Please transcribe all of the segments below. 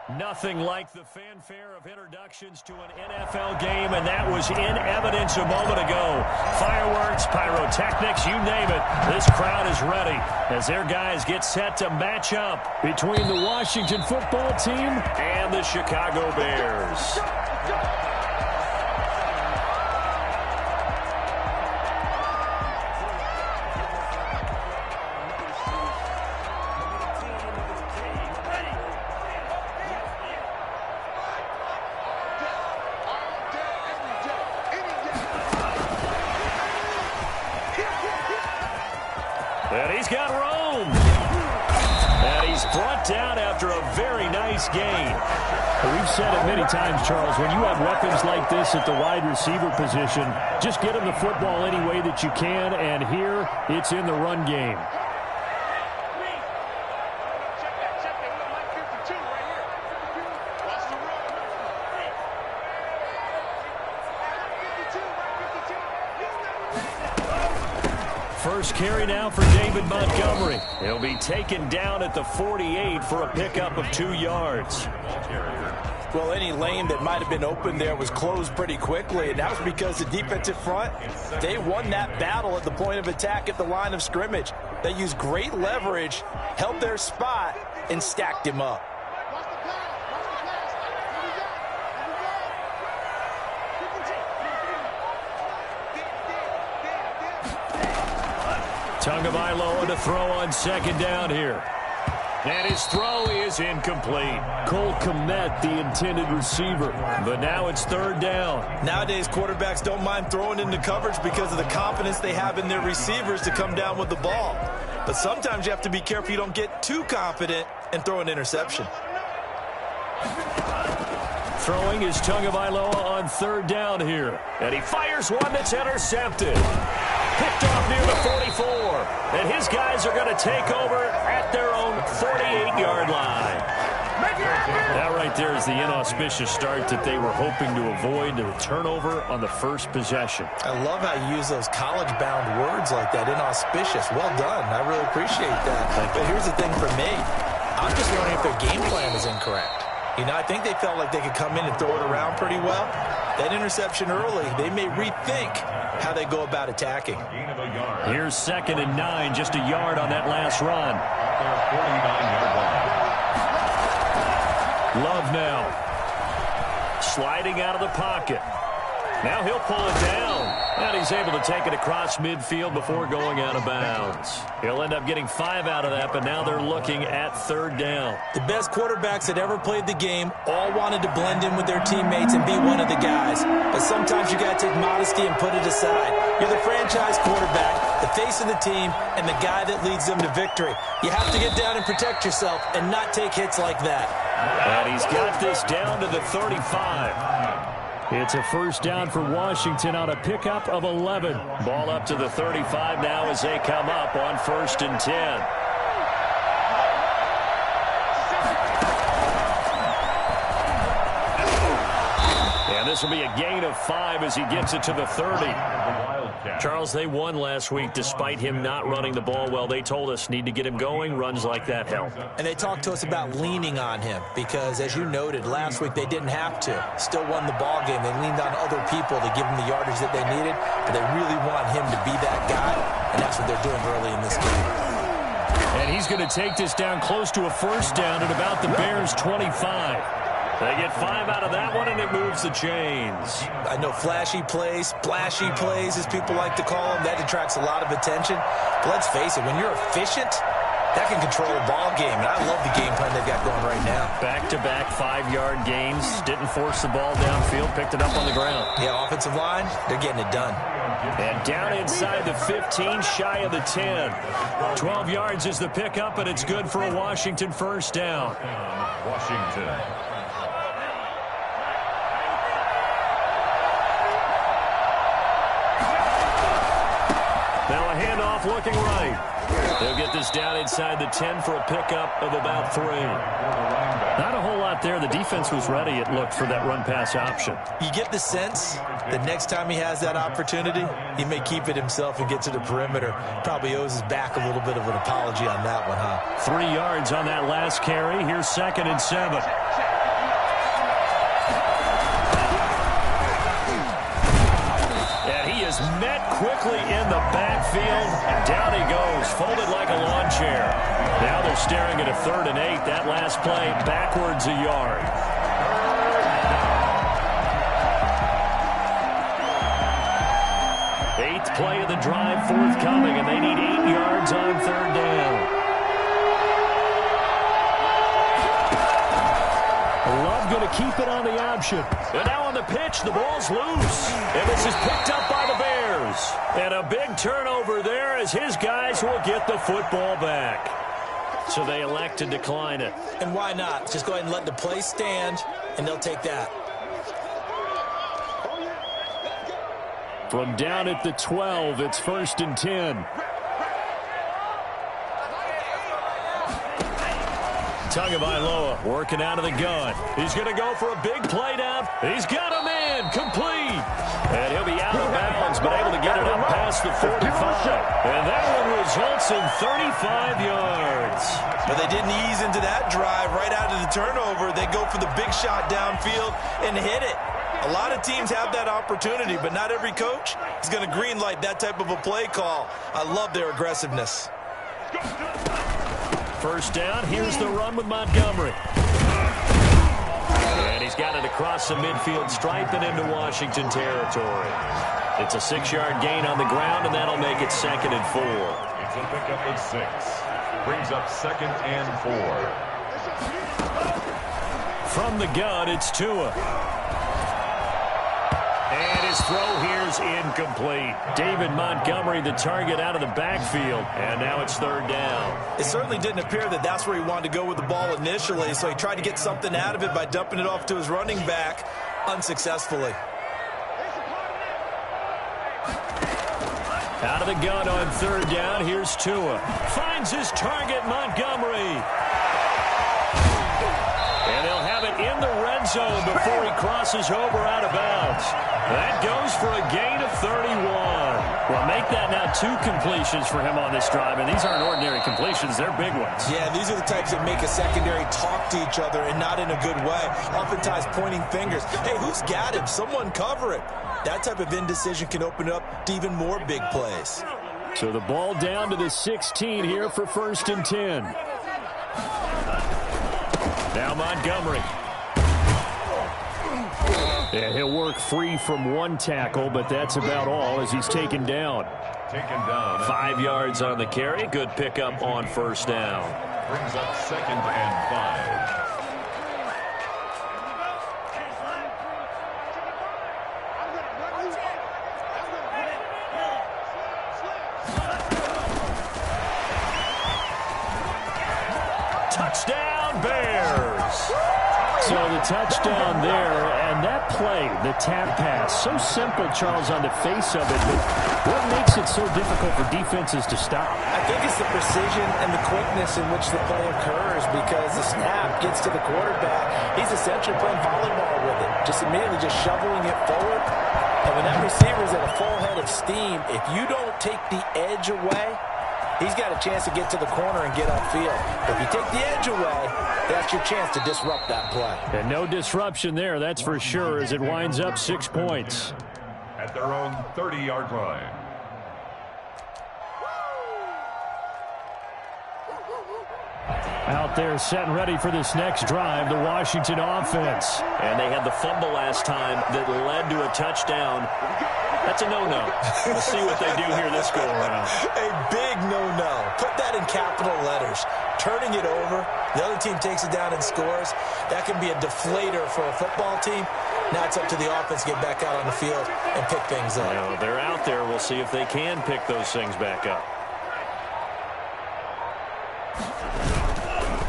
Nothing like the fanfare of introductions to an NFL game, and that was in evidence a moment ago. Fireworks, pyrotechnics, you name it. This crowd is ready as their guys get set to match up between the Washington football team and the Chicago Bears. And he's got room. And he's brought down after a very nice gain. We've said it many times, Charles, when you have weapons like this at the wide receiver position, just get them the football any way that you can, and here it's in the run game. First carry now for David Montgomery. He'll be taken down at the 48 for a pickup of 2 yards. Well, any lane that might have been open there was closed pretty quickly, and that was because the defensive front, they won that battle at the point of attack at the line of scrimmage. They used great leverage, held their spot, and stacked him up. Tagovailoa to throw on second down here. And his throw is incomplete. Cole Kmet, the intended receiver. But now it's third down. Nowadays, quarterbacks don't mind throwing into coverage because of the confidence they have in their receivers to come down with the ball. But sometimes you have to be careful you don't get too confident and throw an interception. Throwing is Tagovailoa on third down here. And he fires one that's intercepted. Picked off near the 44. And his guys are going to take over at their own 48-yard line. That right there is the inauspicious start that they were hoping to avoid, the turnover on the first possession. I love how you use those college-bound words like that, inauspicious. Well done. I really appreciate that. But here's the thing for me. I'm just wondering if their game plan is incorrect. You know, I think they felt like they could come in and throw it around pretty well. That interception early, they may rethink how they go about attacking. Here's 2nd and 9, just a yard on that last run. Love now. Sliding out of the pocket. Now he'll pull it down. And he's able to take it across midfield before going out of bounds. He'll end up getting 5 out of that, but now they're looking at third down. The best quarterbacks that ever played the game all wanted to blend in with their teammates and be one of the guys. But sometimes you got to take modesty and put it aside. You're the franchise quarterback, the face of the team, and the guy that leads them to victory. You have to get down and protect yourself and not take hits like that. And he's got this down to the 35. It's a first down for Washington on a pickup of 11. Ball up to the 35 now as they come up on 1st and 10. And this will be a gain of 5 as he gets it to the 30. Charles, they won last week despite him not running the ball well. They told us need to get him going. Runs like that help. And they talked to us about leaning on him because, as you noted, last week they didn't have to. Still won the ball game. They leaned on other people to give them the yardage that they needed, but they really want him to be that guy, and that's what they're doing early in this game. And he's going to take this down close to a first down at about the Bears' 25. They get 5 out of that one, and it moves the chains. I know flashy plays, splashy plays, as people like to call them, that attracts a lot of attention. But let's face it, when you're efficient, that can control a ball game. And I love the game plan they've got going right now. Back-to-back 5-yard gains. Didn't force the ball downfield, picked it up on the ground. Yeah, offensive line, they're getting it done. And down inside the 15, shy of the 10. 12 yards is the pickup, and it's good for a Washington first down. Washington. Now a handoff looking right. They'll get this down inside the 10 for a pickup of about 3. Not a whole lot there. The defense was ready, it looked, for that run-pass option. You get the sense that next time he has that opportunity, he may keep it himself and get to the perimeter. Probably owes his back a little bit of an apology on that one, huh? 3 yards on that last carry. Here's 2nd and 7. And he is met quickly in the backfield. Down he goes, folded like a lawn chair. Now they're staring at a 3rd and 8. That last play backwards a yard. Eighth play of the drive forthcoming, and they need 8 yards on 3rd down. Love going to keep it on the option. And now on the pitch, the ball's loose. And this is picked up by the Bears. And a big turnover there as his guys will get the football back. So they elect to decline it. And why not? Just go ahead and let the play stand, and they'll take that. From down at the 12, it's 1st and 10. Tagovailoa working out of the gun. He's going to go for a big play down. He's got him in. Complete. And he'll be out of bounds, but able to get it up past the 45. And that one results in 35 yards. But they didn't ease into that drive right out of the turnover. They go for the big shot downfield and hit it. A lot of teams have that opportunity, but not every coach is going to green light that type of a play call. I love their aggressiveness. First down, here's the run with Montgomery. And he's got it across the midfield stripe and into Washington territory. It's a 6-yard gain on the ground, and that'll make it 2nd and 4. It's a pickup of 6. Brings up 2nd and 4. From the gun, it's Tua. And his throw here's incomplete. David Montgomery, the target out of the backfield. And now it's 3rd down. It certainly didn't appear that that's where he wanted to go with the ball initially, so he tried to get something out of it by dumping it off to his running back unsuccessfully. Out of the gun on 3rd down, here's Tua. Finds his target, Montgomery. And they'll have it in the red zone before he crosses over out of bounds. That goes for a gain of 31. Well, make that now 2 completions for him on this drive, and these aren't ordinary completions. They're big ones. Yeah, these are the types that make a secondary talk to each other and not in a good way. Oftentimes pointing fingers. Hey, who's got him? Someone cover it. That type of indecision can open up to even more big plays. So the ball down to the 16 here for 1st and 10. Now Montgomery. Yeah, he'll work free from 1 tackle, but that's about all as he's taken down. 5 yards on the carry. Good pickup on 1st down. Brings up 2nd and 5. Touchdown, Bears. So the touchdown there, and that play, the tap pass, so simple, Charles, on the face of it, but what makes it so difficult for defenses to stop? I think it's the precision and the quickness in which the play occurs, because the snap gets to the quarterback. He's essentially playing volleyball with it, just immediately just shoveling it forward. And when that receiver's at a full head of steam, if you don't take the edge away, he's got a chance to get to the corner and get upfield. If you take the edge away, that's your chance to disrupt that play. And no disruption there, that's for sure, as it winds up 6 points. At their own 30-yard line. Out there set and ready for this next drive, the Washington offense. And they had the fumble last time that led to a touchdown. That's a no-no. We'll see what they do here this go-around. A big no-no. Put that in capital letters. Turning it over, the other team takes it down and scores. That can be a deflator for a football team. Now it's up to the offense to get back out on the field and pick things up. Well, they're out there. We'll see if they can pick those things back up.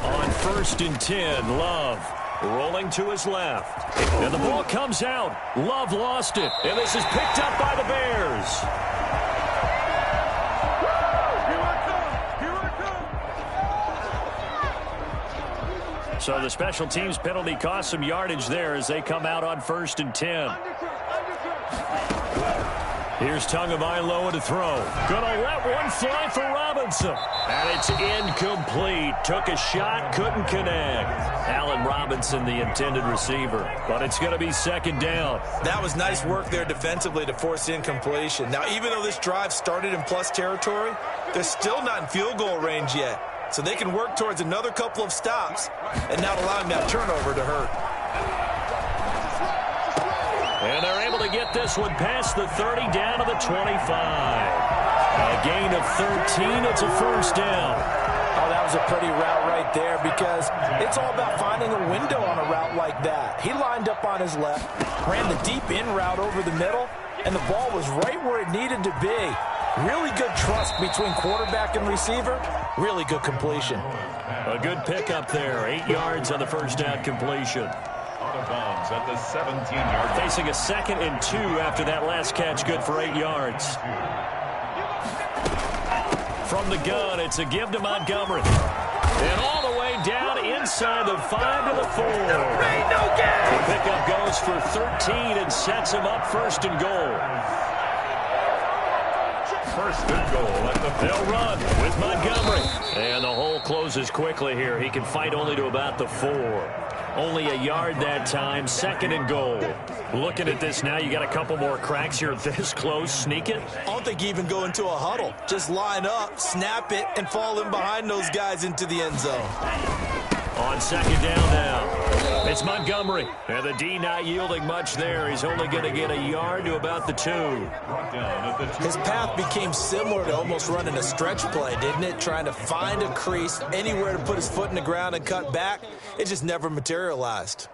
On 1st and 10, Love rolling to his left. And the ball comes out. Love lost it. And this is picked up by the Bears. So the special teams penalty cost some yardage there as they come out on 1st and 10. Here's Tagovailoa to throw. Gonna let one fly for Robinson. And it's incomplete. Took a shot, couldn't connect. Allen Robinson, the intended receiver. But it's going to be second down. That was nice work there defensively to force incompletion. Now, even though this drive started in plus territory, they're still not in field goal range yet. So they can work towards another couple of stops and not allowing that turnover to hurt. And they're able to get this one past the 30 down to the 25. A gain of 13. It's a first down. Oh, that was a pretty route right there because it's all about finding a window on a route like that. He lined up on his left, ran the deep in route over the middle, and the ball was right where it needed to be. Really good trust between quarterback and receiver. Really good completion. A good pickup there. 8 yards on the first down completion. Out of bounds at the 17-yard line. Facing a 2nd and 2 after that last catch, good for 8 yards. From the gun, it's a give to Montgomery. And all the way down inside the 5 to the 4. The pickup goes for 13 and sets him up 1st and goal. 1st and goal at the 4. They'll run with Montgomery. And the hole closes quickly here. He can fight only to about the 4. Only a yard that time, 2nd and goal. Looking at this now, you got a couple more cracks here this close. Sneak it. I don't think you even go into a huddle. Just line up, snap it, and fall in behind those guys into the end zone. On 2nd down now. It's Montgomery. And the D not yielding much there. He's only going to get a yard to about the 2. His path became similar to almost running a stretch play, didn't it? Trying to find a crease, anywhere to put his foot in the ground and cut back. It just never materialized.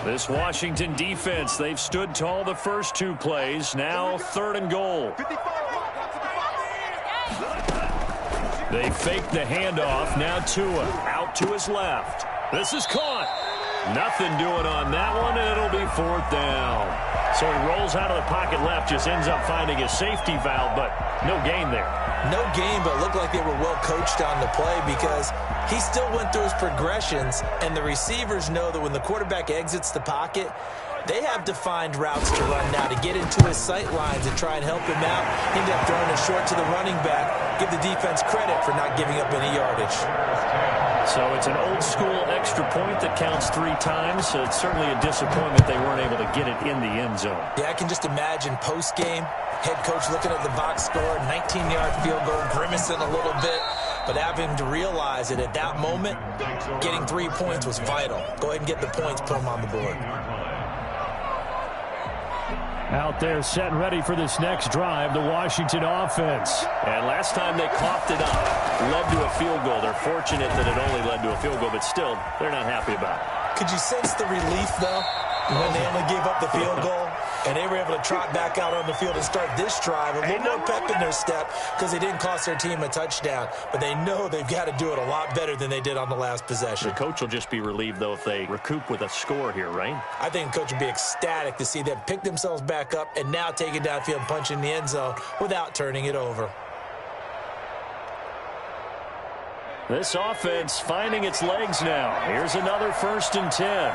This Washington defense, they've stood tall the first 2 plays. Now 3rd and goal. They fake the handoff. Now Tua out to his left. This is caught. Nothing doing on that one, and it'll be 4th down. So he rolls out of the pocket left, just ends up finding a safety valve, but no gain there. No gain, but looked like they were well coached on the play because he still went through his progressions, and the receivers know that when the quarterback exits the pocket, they have defined routes to run now to get into his sight lines and try and help him out. He ended up throwing it short to the running back. Give the defense credit for not giving up any yardage. So it's an old-school extra point that counts 3 times. So it's certainly a disappointment they weren't able to get it in the end zone. Yeah, I can just imagine post-game, head coach looking at the box score, 19-yard field goal, grimacing a little bit, but having to realize that at that moment, getting 3 points was vital. Go ahead and get the points, put them on the board. Out there set and ready for this next drive, the Washington offense. And last time they coughed it up, led to a field goal. They're fortunate that it only led to a field goal, but still, they're not happy about it. Could you sense the relief, though, when they only gave up the field goal? And they were able to trot back out on the field and start this drive. A little more pep in their step because they didn't cost their team a touchdown. But they know they've got to do it a lot better than they did on the last possession. The coach will just be relieved, though, if they recoup with a score here, right? I think the coach would be ecstatic to see them pick themselves back up and now take it downfield and punch in the end zone without turning it over. This offense finding its legs now. Here's another 1st and 10.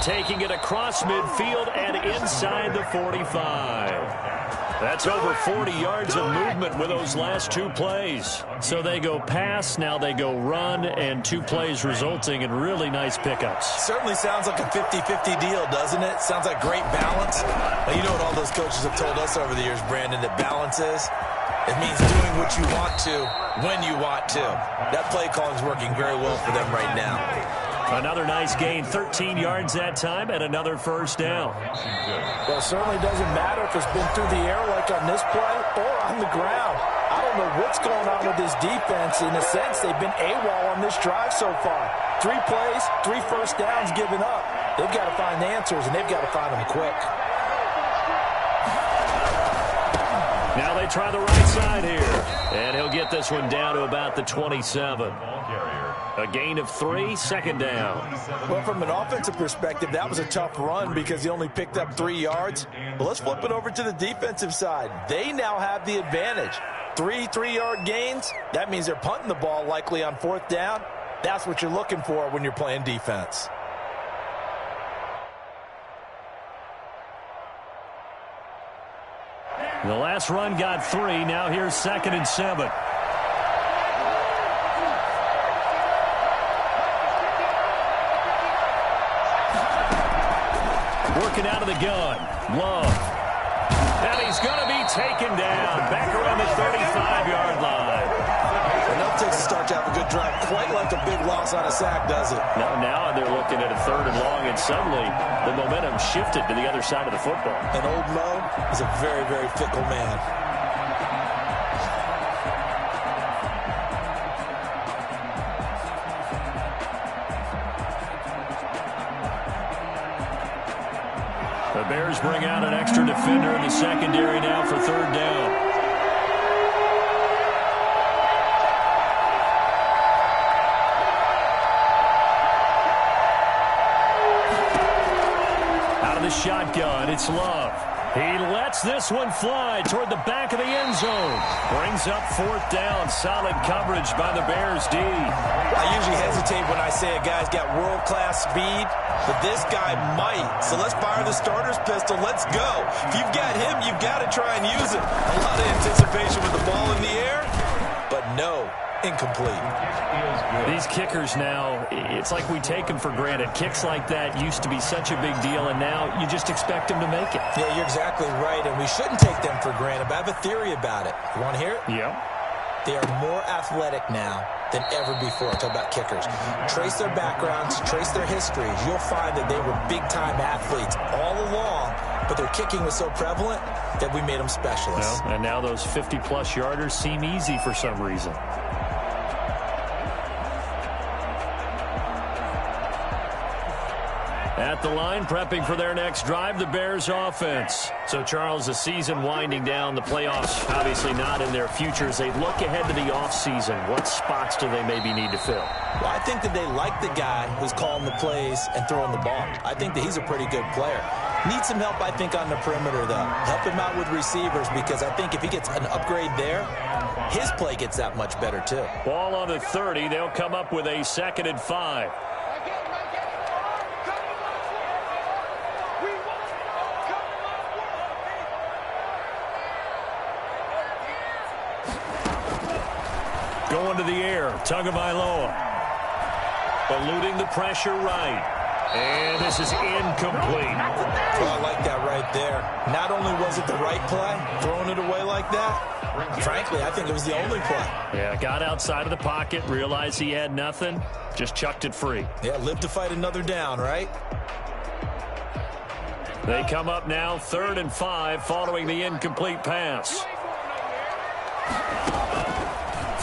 Taking it across midfield and inside the 45. That's over 40 yards of movement with those last 2 plays. So they go pass, now they go run, and 2 plays resulting in really nice pickups. Certainly sounds like a 50-50 deal, doesn't it? Sounds like great balance. Now, you know what all those coaches have told us over the years, Brandon, that balance is? It means doing what you want to when you want to. That play calling is working very well for them right now. Another nice gain, 13 yards that time, and another 1st down. Well, it certainly doesn't matter if it's been through the air like on this play or on the ground. I don't know what's going on with this defense. In a sense, they've been AWOL on this drive so far. 3 plays, 3 first downs given up. They've got to find the answers, and they've got to find them quick. Now they try the right side here, and he'll get this one down to about the 27. A gain of 3, 2nd down. Well, from an offensive perspective, that was a tough run because he only picked up 3 yards. But let's flip it over to the defensive side. They now have the advantage. 3 3-yard gains, that means they're punting the ball likely on 4th down. That's what you're looking for when you're playing defense. The last run got 3. Now here's 2nd and 7. Working out of the gun. Love. And he's going to be taken down. Back around the 35-yard line. And that takes a start to have a good drive. Quite like a big loss on a sack, does it? Now they're looking at a 3rd and long, and suddenly the momentum shifted to the other side of the football. And old Mo is a very, very fickle man. The Bears bring out an extra defender in the secondary now for 3rd down. Shotgun, it's Love. He lets this one fly toward the back of the end zone. Brings up 4th down. Solid coverage by the Bears D. I usually hesitate when I say a guy's got world-class speed, but this guy might. So let's fire the starter's pistol. Let's go. If you've got him, you've got to try and use it. A lot of anticipation with the ball in the air, but no. Incomplete. These kickers now, it's like we take them for granted. Kicks like that used to be such a big deal, and now you just expect them to make it. Yeah, you're exactly right, and we shouldn't take them for granted, but I have a theory about it. You want to hear it? Yeah. They are more athletic now than ever before. Talk about kickers. Trace their backgrounds, trace their histories. You'll find that they were big-time athletes all along, but their kicking was so prevalent that we made them specialists. Well, and now those 50-plus yarders seem easy for some reason. At the line, prepping for their next drive, the Bears offense. So, Charles, the season winding down, the playoffs obviously not in their future. As they look ahead to the offseason, what spots do they maybe need to fill? Well, I think that they like the guy who's calling the plays and throwing the ball. I think that he's a pretty good player. Needs some help, I think, on the perimeter, though. Help him out with receivers, because I think if he gets an upgrade there, his play gets that much better, too. Ball on the 30. They'll come up with a 2nd and 5. Going to the air, Tagovailoa. Eluding the pressure right. And this is incomplete. Well, I like that right there. Not only was it the right play, throwing it away like that, frankly, I think it was the only play. Yeah, got outside of the pocket, realized he had nothing, just chucked it free. Yeah, live to fight another down, right? They come up now 3rd and 5 following the incomplete pass.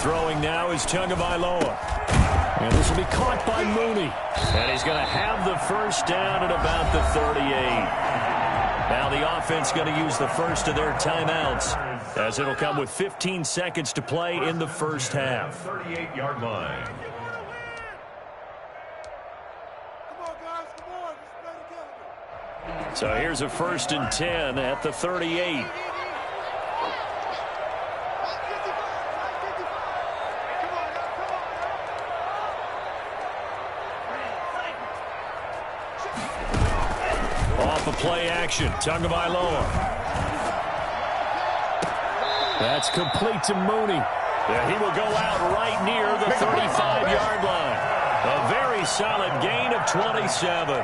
Throwing now is Tagovailoa. And this will be caught by Mooney. And he's going to have the 1st down at about the 38. Now the offense going to use the first of their timeouts, as it'll come with 15 seconds to play in the first half. 38-yard line. So here's a 1st and 10 at the 38. Off of play action, Tagovailoa. That's complete to Mooney. Yeah, he will go out right near the 35-yard line. A very solid gain of 27.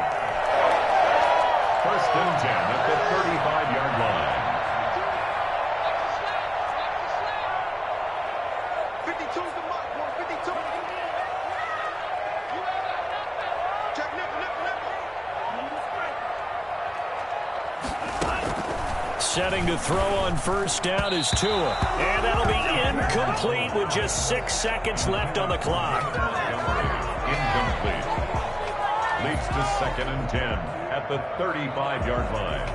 1st and 10 at the 35-yard line. 52's the mark, boy. 52. Check nipple. Setting to throw on 1st down is Tua. And that'll be incomplete with just 6 seconds left on the clock. Incomplete. Leads to 2nd and 10 at the 35-yard line.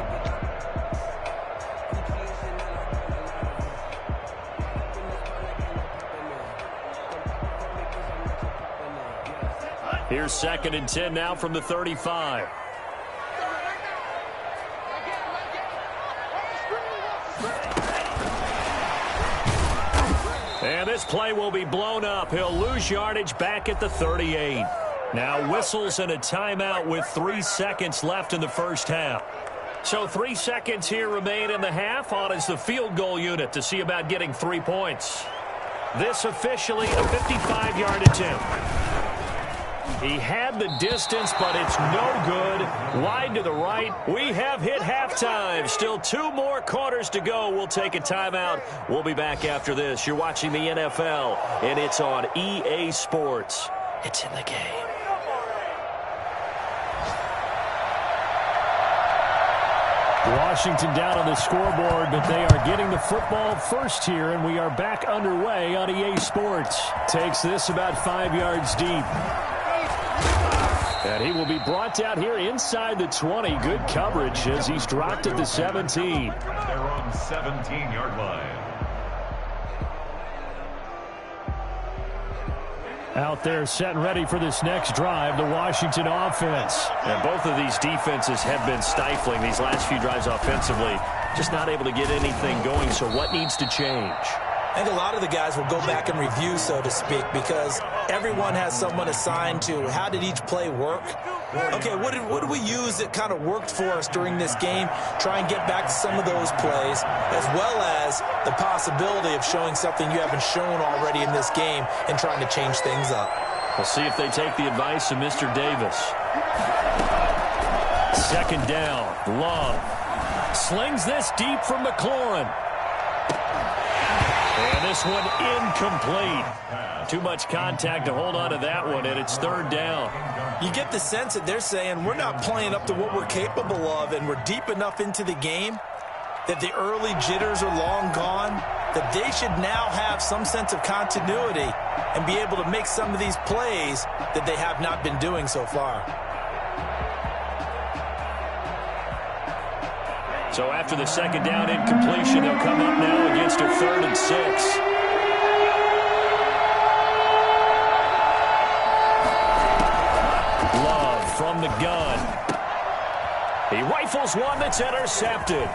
Here's 2nd and 10 now from the 35. And this play will be blown up. He'll lose yardage back at the 38. Now whistles and a timeout with 3 seconds left in the first half. So 3 seconds here remain in the half. On is the field goal unit to see about getting 3 points. This officially a 55-yard attempt. He had the distance, but it's no good. Wide to the right. We have hit halftime. Still 2 more quarters to go. We'll take a timeout. We'll be back after this. You're watching the NFL, and it's on EA Sports. It's in the game. Washington down on the scoreboard, but they are getting the football first here, and we are back underway on EA Sports. Takes this about 5 yards deep. And he will be brought down here inside the 20. Good coverage as he's dropped at the 17. They're on 17-yard line. Out there set and ready for this next drive, the Washington offense. And both of these defenses have been stifling these last few drives offensively. Just not able to get anything going, so what needs to change? I think a lot of the guys will go back and review, so to speak, because everyone has someone assigned to how did each play work. Okay, what did we use that kind of worked for us during this game? Try and get back to some of those plays, as well as the possibility of showing something you haven't shown already in this game and trying to change things up. We'll see if they take the advice of Mr. Davis. Second down, Love. Slings this deep from McLaurin. And this one incomplete. Too much contact to hold on to that one, and it's third down. You get the sense that they're saying we're not playing up to what we're capable of, and we're deep enough into the game that the early jitters are long gone, that they should now have some sense of continuity and be able to make some of these plays that they have not been doing so far. So after the second down incompletion, they'll come up now against a 3rd and 6. Love from the gun. He rifles one that's intercepted.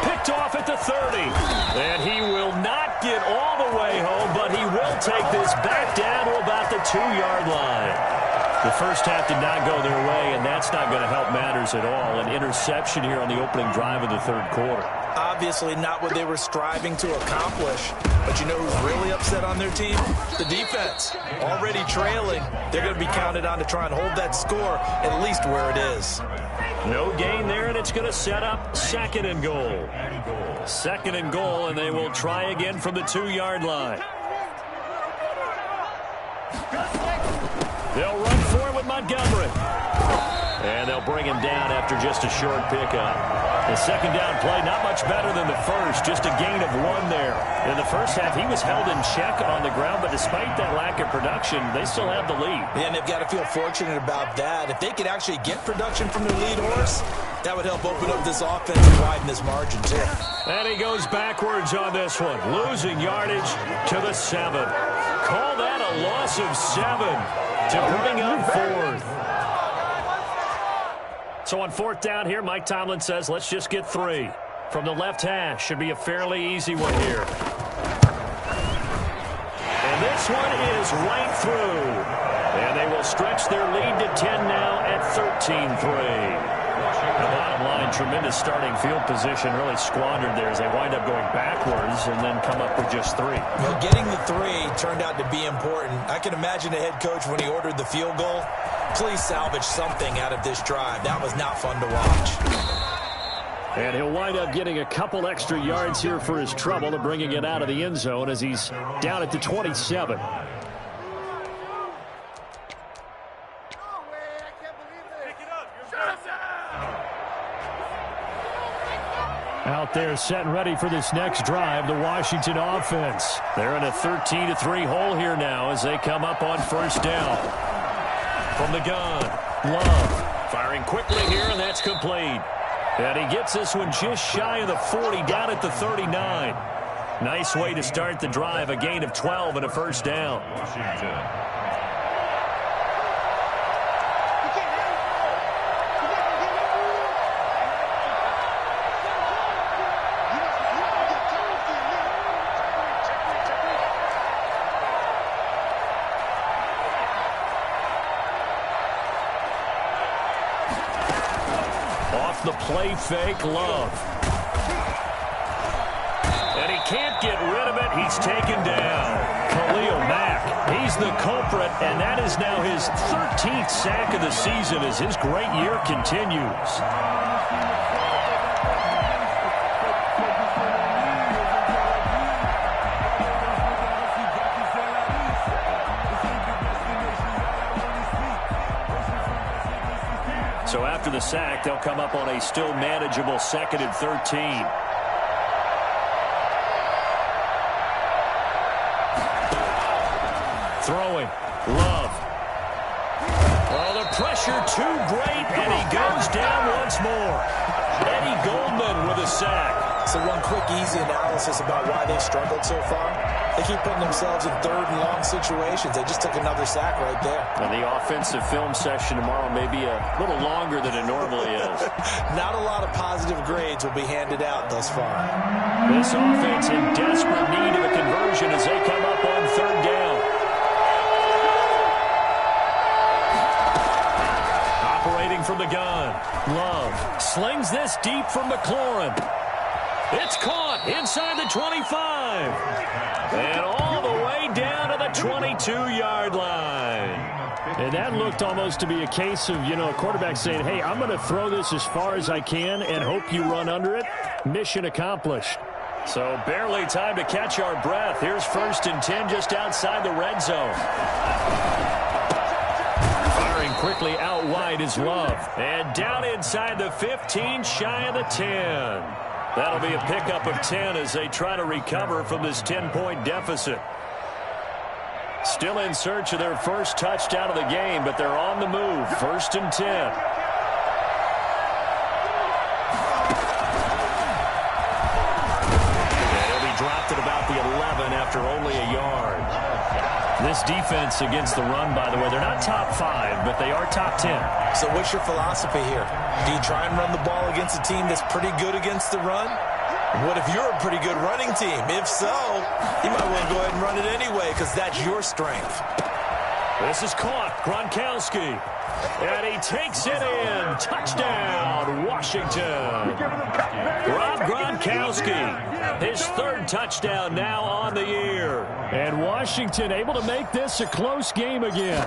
Picked off at the 30. And he will not get all the way home, but he will take this back down to about the 2-yard line. The first half did not go their way, and that's not going to help matters at all. An interception here on the opening drive of the third quarter. Obviously not what they were striving to accomplish. But you know who's really upset on their team? The defense. Already trailing. They're going to be counted on to try and hold that score at least where it is. No gain there, and it's going to set up 2nd and goal. 2nd and goal, and they will try again from the 2-yard line. They'll run for it with Montgomery. And they'll bring him down after just a short pickup. The second down play, not much better than the first, just a gain of 1 there. In the first half, he was held in check on the ground, but despite that lack of production, they still have the lead. And they've got to feel fortunate about that. If they could actually get production from their lead horse, that would help open up this offense and widen this margin, too. And he goes backwards on this one, losing yardage to the 7. Call that a loss of 7 to bring up 4th. So on 4th down here, Mike Tomlin says, let's just get 3. From the left hash, should be a fairly easy one here. And this one is right through. And they will stretch their lead to 10 now at 13-3. The bottom line, tremendous starting field position, really squandered there as they wind up going backwards and then come up with just 3. Well, getting the 3 turned out to be important. I can imagine the head coach when he ordered the field goal. Please salvage something out of this drive. That was not fun to watch. And he'll wind up getting a couple extra yards here for his trouble and bringing it out of the end zone as he's down at the 27. Out there set and ready for this next drive, the Washington offense. They're in a 13-3 hole here now as they come up on 1st down. From the gun, Love firing quickly here, and that's complete. And he gets this one just shy of the 40, down at the 39. Nice way to start the drive, a gain of 12 and a 1st down. Washington. play fake, Love. And he can't get rid of it. He's taken down. Khalil Mack, he's the culprit, and that is now his 13th sack of the season as his great year continues. So after the sack, they'll come up on a still manageable 2nd and 13. Throwing. Love. Oh, the pressure too great, and he goes down once more. Eddie Goldman with a sack. So one quick, easy analysis about why they've struggled so far. They keep putting themselves in 3rd and long situations. They just took another sack right there. And the offensive film session tomorrow may be a little longer than it normally is. Not a lot of positive grades will be handed out thus far. This offense in desperate need of a conversion as they come up on 3rd down. Operating from the gun. Love slings this deep from McLaurin. It's caught inside the 25. And all the way down to the 22-yard line. And that looked almost to be a case of, a quarterback saying, hey, I'm going to throw this as far as I can and hope you run under it. Mission accomplished. So barely time to catch our breath. Here's 1st and 10 just outside the red zone. Firing quickly out wide is Love. And down inside the 15, shy of the 10. That'll be a pickup of 10 as they try to recover from this 10-point deficit. Still in search of their first touchdown of the game, but they're on the move. 1st and 10. And he'll be dropped at about the 11 after only a yard. This defense against the run, by the way, they're not top 5, but they are top 10. So what's your philosophy here? Do you try and run the ball against a team that's pretty good against the run? What if you're a pretty good running team? If so, you might want to go ahead and run it anyway because that's your strength. This is caught. Gronkowski. And he takes it in. Touchdown, Washington. Rob Gronkowski, his 3rd touchdown now on the year. And Washington able to make this a close game again.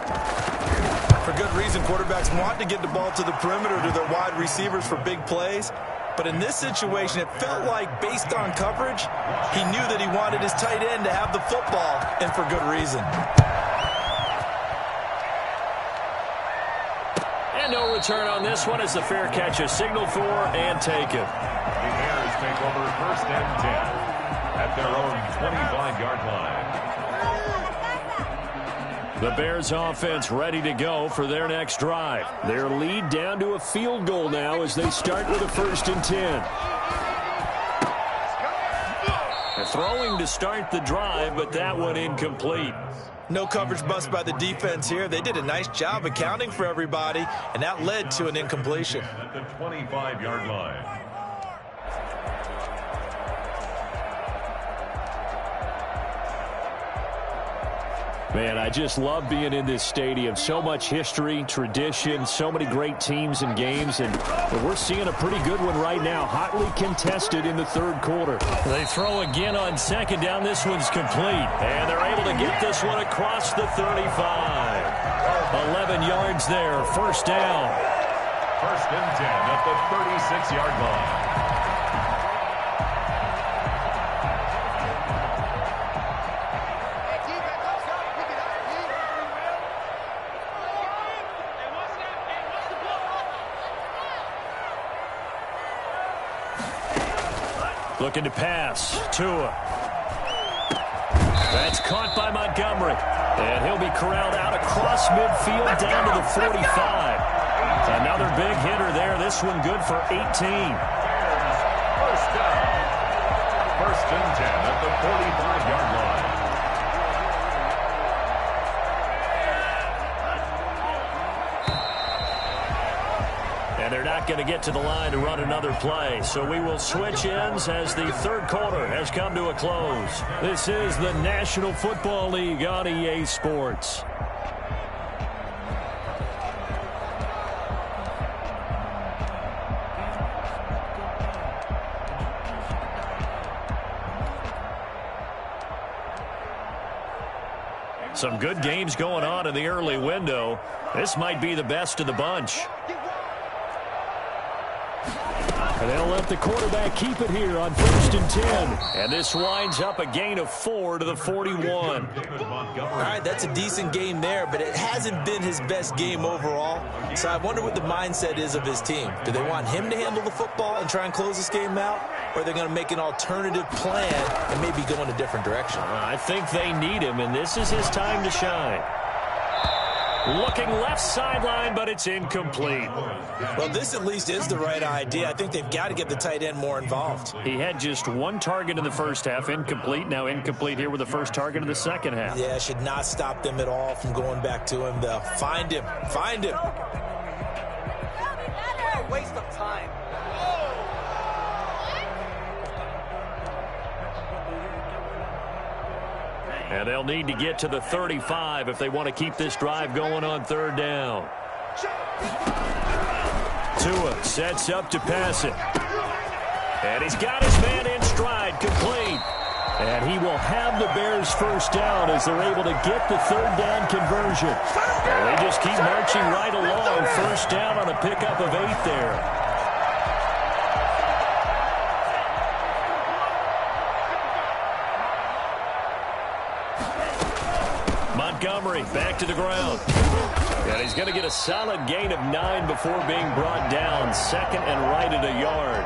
For good reason, quarterbacks want to get the ball to the perimeter to their wide receivers for big plays. But in this situation, it felt like, based on coverage, he knew that he wanted his tight end to have the football, and for good reason. And no return on this one as the fair catch is signaled for and taken. The Bears take over 1st and 10 at their own 25-yard line. The Bears offense ready to go for their next drive. Their lead down to a field goal now as they start with a 1st and 10. They're throwing to start the drive, but that one incomplete. No coverage bust by the defense here. They did a nice job accounting for everybody, and that led to an incompletion. At the 25-yard line. Man, I just love being in this stadium. So much history, tradition, so many great teams and games, and we're seeing a pretty good one right now, hotly contested in the 3rd quarter. They throw again on 2nd down. This one's complete, and they're able to get this one across the 35. 11 yards there, 1st down. 1st and 10 at the 36-yard line. Looking to pass. Tua. That's caught by Montgomery. And he'll be corralled out across midfield down to the 45. Another big hitter there. This one good for 18. 1st down. 1st and 10 at the 45-yard line. And they're not going to get to the line to run another play. So we will switch ends as the 3rd quarter has come to a close. This is the National Football League on EA Sports. Some good games going on in the early window. This might be the best of the bunch. And they'll let the quarterback keep it here on 1st and 10. And this winds up a gain of 4 to the 41. All right, that's a decent game there, but it hasn't been his best game overall. So I wonder what the mindset is of his team. Do they want him to handle the football and try and close this game out? Or are they going to make an alternative plan and maybe go in a different direction? I think they need him, and this is his time to shine. Looking left sideline, but it's incomplete. Well, this at least is the right idea. I think they've got to get the tight end more involved. He had just 1 target in the first half, incomplete. Now incomplete here with the first target in the second half. Yeah, should not stop them at all from going back to him, though. Find him. Find him. Waste of time. And they'll need to get to the 35 if they want to keep this drive going on 3rd down. Tua sets up to pass it. And he's got his man in stride, complete. And he will have the Bears first down as they're able to get the 3rd down conversion. Well, they just keep marching right along. First down on a pickup of 8 there. Montgomery back to the ground. And he's going to get a solid gain of 9 before being brought down. 2nd and right at a yard.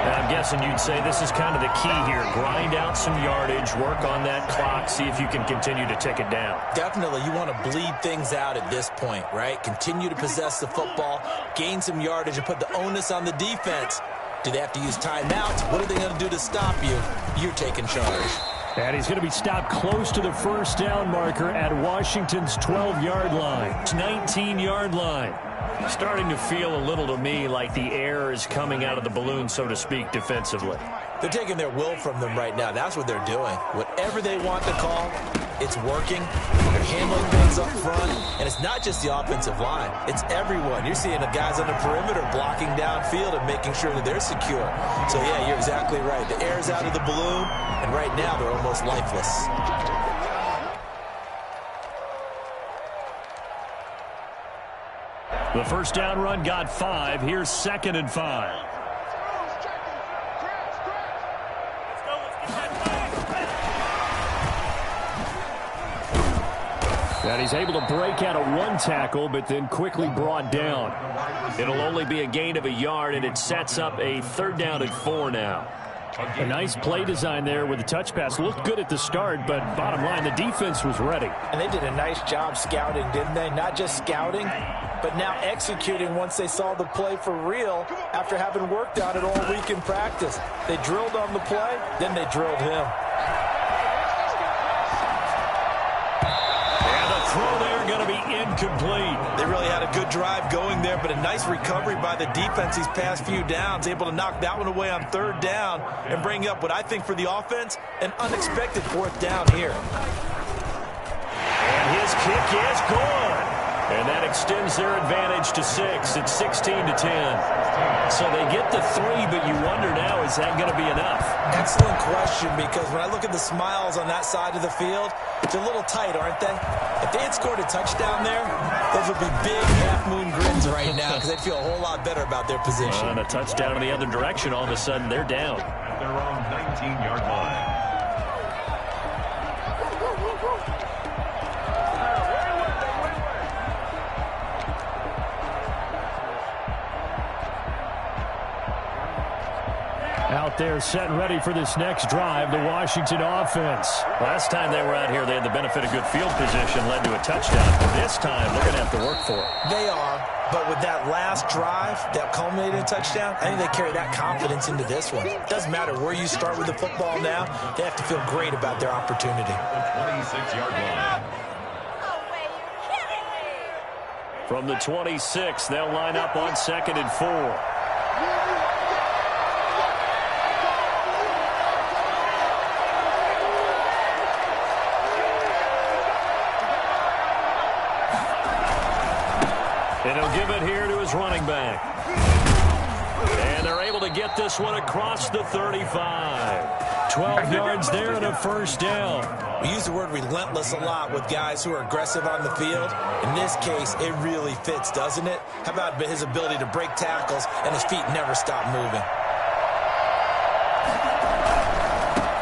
And I'm guessing you'd say this is kind of the key here. Grind out some yardage, work on that clock, see if you can continue to tick it down. Definitely, you want to bleed things out at this point, right? Continue to possess the football, gain some yardage, and put the onus on the defense. Do they have to use timeouts? What are they going to do to stop you? You're taking charge. And he's going to be stopped close to the first down marker at Washington's 12-yard line. 19-yard line. Starting to feel a little to me like the air is coming out of the balloon, so to speak, defensively. They're taking their will from them right now. That's what they're doing. Whatever they want to call, it's working. They're handling things up front. And it's not just the offensive line. It's everyone. You're seeing the guys on the perimeter blocking downfield and making sure that they're secure. So, yeah, you're exactly right. The air's out of the balloon, and right now they're almost lifeless. The first down run got 5. Here's 2nd and 5. And he's able to break out of 1 tackle, but then quickly brought down. It'll only be a gain of a yard, and it sets up a 3rd down and 4 now. A nice play design there with the touch pass. Looked good at the start, but bottom line, the defense was ready. And they did a nice job scouting, didn't they? Not just scouting, but now executing once they saw the play for real after having worked on it all week in practice. They drilled on the play, then they drilled him. Throw there going to be incomplete. They really had a good drive going there, but a nice recovery by the defense these past few downs, able to knock that one away on 3rd down and bring up what I think for the offense, an unexpected 4th down here. And his kick is gone. And that extends their advantage to 6. It's 16-10. So they get the 3, but you wonder now, is that going to be enough? Excellent question, because when I look at the smiles on that side of the field, it's a little tight, aren't they? If they had scored a touchdown there, those would be big half-moon grins right now because they'd feel a whole lot better about their position. And a touchdown in the other direction, all of a sudden they're down. At their own 19-yard line. Out there set and ready for this next drive, the Washington offense. Last time they were out here, they had the benefit of good field position, led to a touchdown. This time, they're going to have to work for it. They are, but with that last drive that culminated in a touchdown, I think they carry that confidence into this one. It doesn't matter where you start with the football now. They have to feel great about their opportunity. The 26-yard line. From the 26, they'll line up on 2nd and 4. And he'll give it here to his running back. And they're able to get this one across the 35. 12 yards there and a first down. We use the word relentless a lot with guys who are aggressive on the field. In this case, it really fits, doesn't it? How about his ability to break tackles and his feet never stop moving?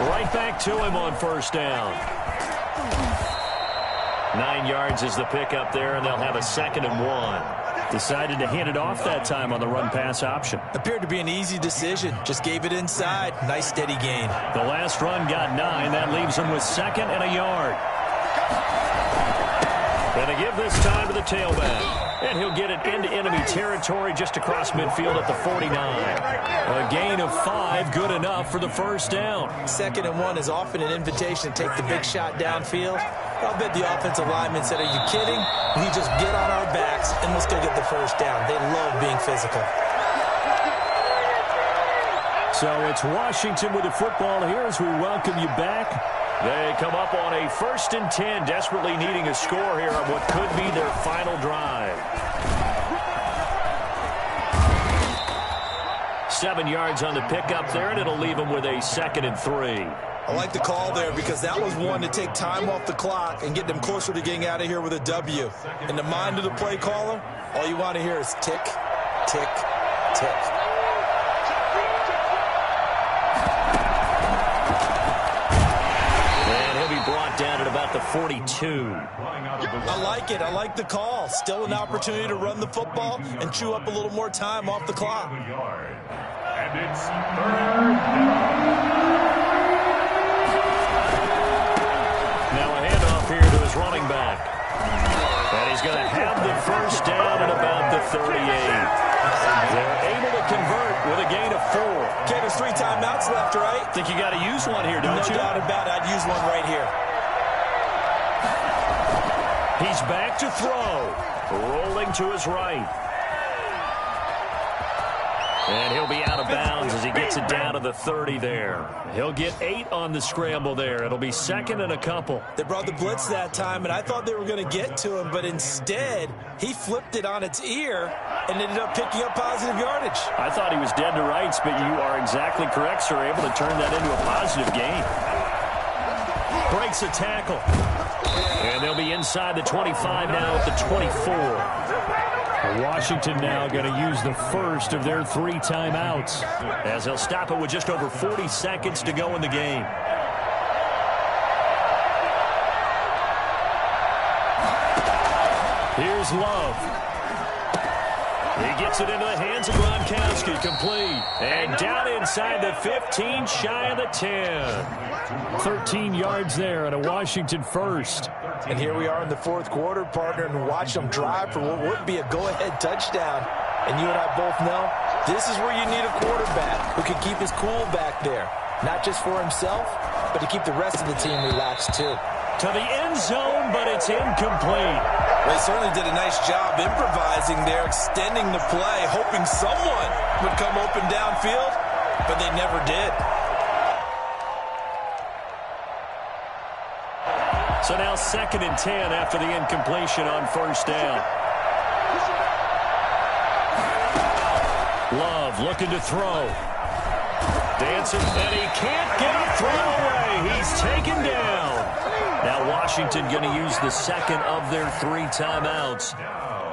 Right back to him on first down. 9 yards is the pickup there, and they'll have a 2nd and 1. Decided to hand it off that time on the run-pass option. Appeared to be an easy decision. Just gave it inside. Nice, steady gain. The last run got 9. That leaves him with 2nd and a yard. Going to give this time to the tailback. And he'll get it into enemy territory just across midfield at the 49. A gain of 5, good enough for the first down. 2nd and 1 is often an invitation to take the big shot downfield. I'll bet the offensive lineman said, are you kidding? We just get on our backs and let's go get the first down. They love being physical. So it's Washington with the football here as we welcome you back. They come up on a 1st and 10, desperately needing a score here on what could be their final drive. 7 yards on the pickup there, and it'll leave them with a 2nd and 3. I like the call there because that was one to take time off the clock and get them closer to getting out of here with a W. In the mind of the play caller, all you want to hear is tick, tick, tick. Brought down at about the 42. I like it. I like the call. Still an opportunity to run the football and chew up a little more time off the clock. And it's 3rd down. Now a handoff here to his running back. And he's going to have the first down at about the 38. They're able to convert with a gain of 4. Okay, there's 3 timeouts left, right? Think you got to use one here, don't you? No doubt about it. I'd use one right here. He's back to throw. Rolling to his right. And he'll be out of bounds as he gets it down to the 30 there. He'll get 8 on the scramble there. It'll be 2nd and a couple. They brought the blitz that time, and I thought they were going to get to him, but instead, he flipped it on its ear and ended up picking up positive yardage. I thought he was dead to rights, but you are exactly correct, sir. Able to turn that into a positive gain. Breaks a tackle. And they'll be inside the 25 now at the 24. Washington now going to use the first of their 3 timeouts as they'll stop it with just over 40 seconds to go in the game. Here's Love. He gets it into the hands of Gronkowski, complete. And down inside the 15, shy of the 10. 13 yards there and a Washington first. And here we are in the 4th quarter, partner, and watch them drive for what would be a go-ahead touchdown. And you and I both know this is where you need a quarterback who can keep his cool back there. Not just for himself, but to keep the rest of the team relaxed too. To the end zone, but it's incomplete. They certainly did a nice job improvising there, extending the play, hoping someone would come open downfield, but they never did. So now 2nd and 10 after the incompletion on first down. Love looking to throw. Dancing, and he can't get a throw away. He's taken down. Now Washington going to use the 2nd of their 3 timeouts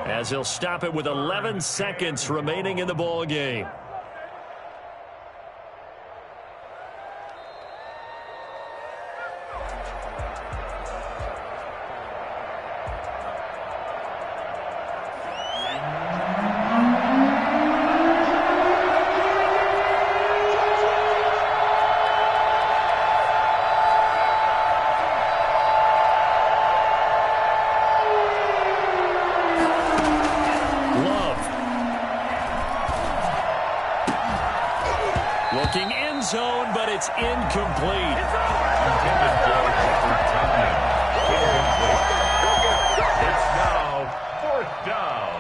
as he'll stop it with 11 seconds remaining in the ball game. Looking end zone, but it's incomplete. It's now 4th down.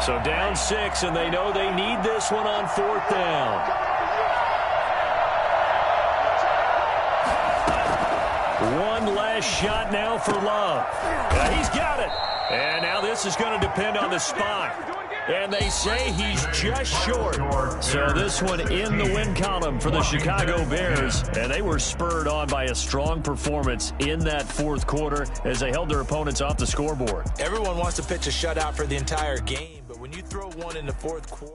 So down 6, and they know they need this one on 4th down. One last shot now for Love. He's got it. And now this is going to depend on the spot. And they say he's just short. So this one in the win column for the Chicago Bears. And they were spurred on by a strong performance in that fourth quarter as they held their opponents off the scoreboard. Everyone wants to pitch a shutout for the entire game, but when you throw one in the fourth quarter,